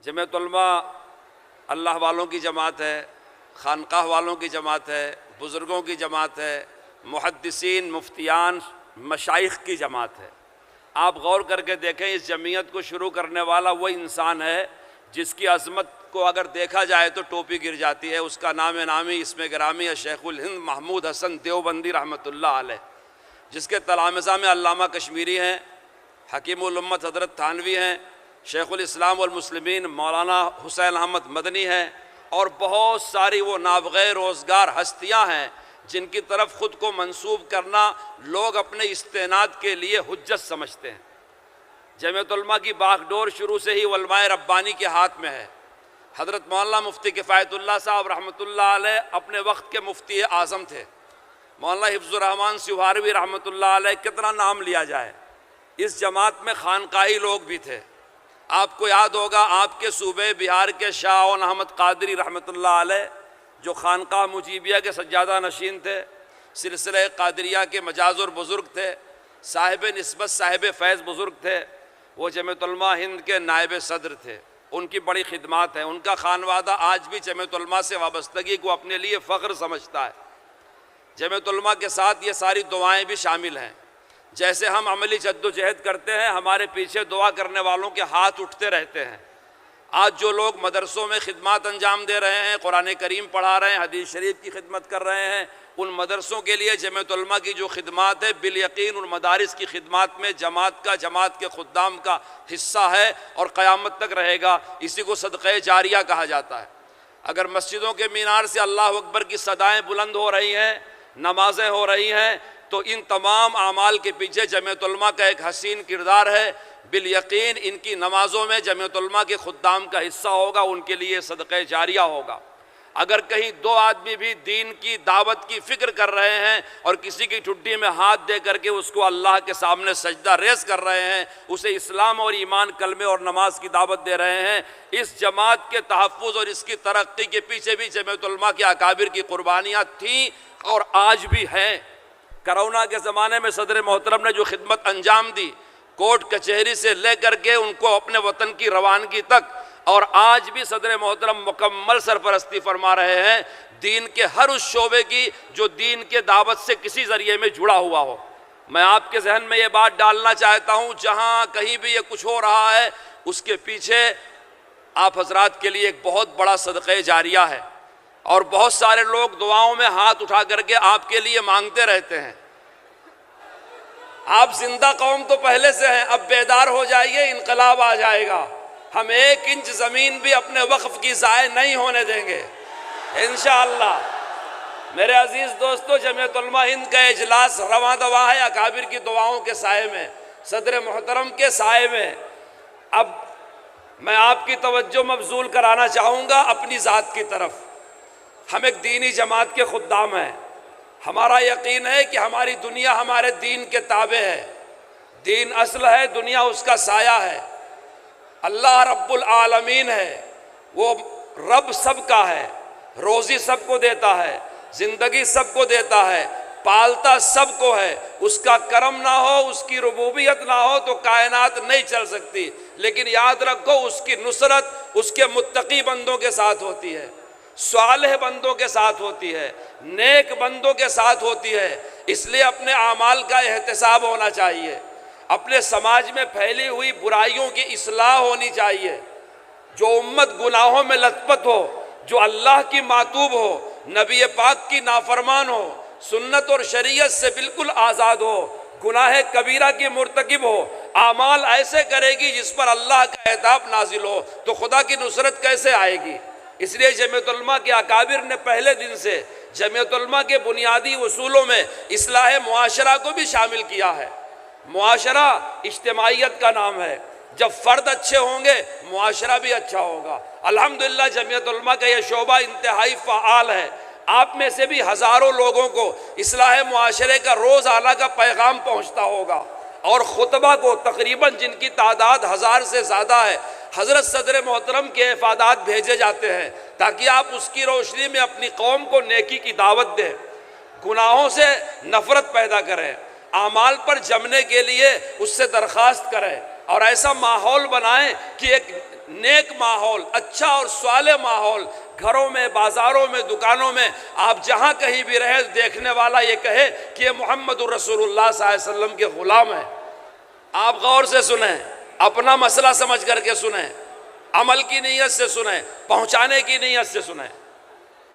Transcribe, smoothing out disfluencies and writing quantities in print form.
جمعیت علماء اللہ والوں کی جماعت ہے، خانقاہ والوں کی جماعت ہے، بزرگوں کی جماعت ہے، محدثین، مفتیان، مشائخ کی جماعت ہے۔ آپ غور کر کے دیکھیں، اس جمعیت کو شروع کرنے والا وہ انسان ہے جس کی عظمت کو اگر دیکھا جائے تو ٹوپی گر جاتی ہے۔ اس کا نام نامی، اسم گرامی ہے شیخ الہند محمود حسن دیوبندی رحمۃ اللہ علیہ، جس کے تلامذہ میں علامہ کشمیری ہیں، حکیم الامت حضرت تھانوی ہیں، شیخ الاسلام والمسلمین مولانا حسین احمد مدنی ہیں، اور بہت ساری وہ نابغہ روزگار ہستیاں ہیں جن کی طرف خود کو منسوب کرنا لوگ اپنے استناد کے لیے حجت سمجھتے ہیں۔ جمعیت علماء کی باغ ڈور شروع سے ہی علماء ربانی کے ہاتھ میں ہے۔ حضرت مولانا مفتی کفایت اللہ صاحب رحمۃ اللہ علیہ اپنے وقت کے مفتی اعظم تھے۔ مولانا حفظ الرحمان سیوہاروی رحمۃ اللہ علیہ، کتنا نام لیا جائے۔ اس جماعت میں خانقاہی لوگ بھی تھے۔ آپ کو یاد ہوگا آپ کے صوبے بہار کے شاہ احمد قادری رحمۃ اللہ علیہ، جو خانقاہ مجیبیہ کے سجادہ نشین تھے، سلسلہ قادریہ کے مجاذر بزرگ تھے، صاحب نسبت صاحب فیض بزرگ تھے، وہ جمعیت علماء ہند کے نائب صدر تھے۔ ان کی بڑی خدمات ہیں۔ ان کا خانوادہ آج بھی جمعیت علماء سے وابستگی کو اپنے لیے فخر سمجھتا ہے۔ جمعیت علماء کے ساتھ یہ ساری دعائیں بھی شامل ہیں۔ جیسے ہم عملی جد و جہد کرتے ہیں، ہمارے پیچھے دعا کرنے والوں کے ہاتھ اٹھتے رہتے ہیں۔ آج جو لوگ مدرسوں میں خدمات انجام دے رہے ہیں، قرآن کریم پڑھا رہے ہیں، حدیث شریف کی خدمت کر رہے ہیں، ان مدرسوں کے لیے جمعیت علماء کی جو خدمات ہے بالیقین ان مدارس کی خدمات میں جماعت کے خدام کا حصہ ہے اور قیامت تک رہے گا۔ اسی کو صدقہ جاریہ کہا جاتا ہے۔ اگر مسجدوں کے مینار سے اللہ اکبر کی صدائیں بلند ہو رہی ہیں، نمازیں ہو رہی ہیں، تو ان تمام اعمال کے پیچھے جمعیت علماء کا ایک حسین کردار ہے۔ بالیقین ان کی نمازوں میں جمعیت علماء کے خدام کا حصہ ہوگا، ان کے لیے صدقہ جاریہ ہوگا۔ اگر کہیں دو آدمی بھی دین کی دعوت کی فکر کر رہے ہیں اور کسی کی ٹھڈی میں ہاتھ دے کر کے اس کو اللہ کے سامنے سجدہ ریز کر رہے ہیں، اسے اسلام اور ایمان، کلمے اور نماز کی دعوت دے رہے ہیں، اس جماعت کے تحفظ اور اس کی ترقی کے پیچھے بھی جمعیت علماء کے اکابر کی قربانیاں تھیں اور آج بھی ہیں۔ کرونا کے زمانے میں صدر محترم نے جو خدمت انجام دی، کورٹ کچہری سے لے کر کے ان کو اپنے وطن کی روانگی تک، اور آج بھی صدر محترم مکمل سرپرستی فرما رہے ہیں دین کے ہر اس شعبے کی جو دین کے دعوت سے کسی ذریعے میں جڑا ہوا ہو۔ میں آپ کے ذہن میں یہ بات ڈالنا چاہتا ہوں، جہاں کہیں بھی یہ کچھ ہو رہا ہے، اس کے پیچھے آپ حضرات کے لیے ایک بہت بڑا صدقہ جاریہ ہے، اور بہت سارے لوگ دعاؤں میں ہاتھ اٹھا کر کے آپ کے لیے مانگتے رہتے ہیں۔ آپ زندہ قوم تو پہلے سے ہیں، اب بیدار ہو جائیے، انقلاب آ جائے گا۔ ہم 1 انچ زمین بھی اپنے وقف کی ضائع نہیں ہونے دیں گے انشاءاللہ۔ میرے عزیز دوستو، جمعیت علماء ہند کا اجلاس رواں دواں ہے اکابر کی دعاؤں کے سائے میں، صدر محترم کے سائے میں۔ اب میں آپ کی توجہ مبذول کرانا چاہوں گا اپنی ذات کی طرف۔ ہم ایک دینی جماعت کے خدام ہیں۔ ہمارا یقین ہے کہ ہماری دنیا ہمارے دین کے تابع ہے۔ دین اصل ہے، دنیا اس کا سایہ ہے۔ اللہ رب العالمین ہے، وہ رب سب کا ہے، روزی سب کو دیتا ہے، زندگی سب کو دیتا ہے، پالتا سب کو ہے۔ اس کا کرم نہ ہو، اس کی ربوبیت نہ ہو تو کائنات نہیں چل سکتی۔ لیکن یاد رکھو، اس کی نصرت اس کے متقی بندوں کے ساتھ ہوتی ہے، صالح بندوں کے ساتھ ہوتی ہے، نیک بندوں کے ساتھ ہوتی ہے۔ اس لیے اپنے اعمال کا احتساب ہونا چاہیے، اپنے سماج میں پھیلی ہوئی برائیوں کی اصلاح ہونی چاہیے۔ جو امت گناہوں میں لت پت ہو، جو اللہ کی معتوب ہو، نبی پاک کی نافرمان ہو، سنت اور شریعت سے بالکل آزاد ہو، گناہ کبیرہ کی مرتکب ہو، اعمال ایسے کرے گی جس پر اللہ کا عتاب نازل ہو، تو خدا کی نصرت کیسے آئے گی؟ اس لیے جمعیت علماء کے اکابر نے پہلے دن سے جمعیت علماء کے بنیادی اصولوں میں اصلاح معاشرہ کو بھی شامل کیا ہے۔ معاشرہ اجتماعیت کا نام ہے۔ جب فرد اچھے ہوں گے، معاشرہ بھی اچھا ہوگا۔ الحمدللہ جمعیت علماء کا یہ شعبہ انتہائی فعال ہے۔ آپ میں سے بھی ہزاروں لوگوں کو اصلاح معاشرے کا روزانہ کا پیغام پہنچتا ہوگا، اور خطبہ کو تقریباً جن کی تعداد 1000 سے زیادہ ہے، حضرت صدر محترم کے افادات بھیجے جاتے ہیں تاکہ آپ اس کی روشنی میں اپنی قوم کو نیکی کی دعوت دیں، گناہوں سے نفرت پیدا کریں، اعمال پر جمنے کے لیے اس سے درخواست کریں، اور ایسا ماحول بنائیں کہ ایک نیک ماحول، اچھا اور صالح ماحول، گھروں میں، بازاروں میں، دکانوں میں، آپ جہاں کہیں بھی رہے دیکھنے والا یہ کہے کہ یہ محمد الرسول اللہ صلی اللہ علیہ وسلم کے غلام ہیں۔ آپ غور سے سنیں، اپنا مسئلہ سمجھ کر کے سنیں، عمل کی نیت سے سنیں، پہنچانے کی نیت سے سنیں۔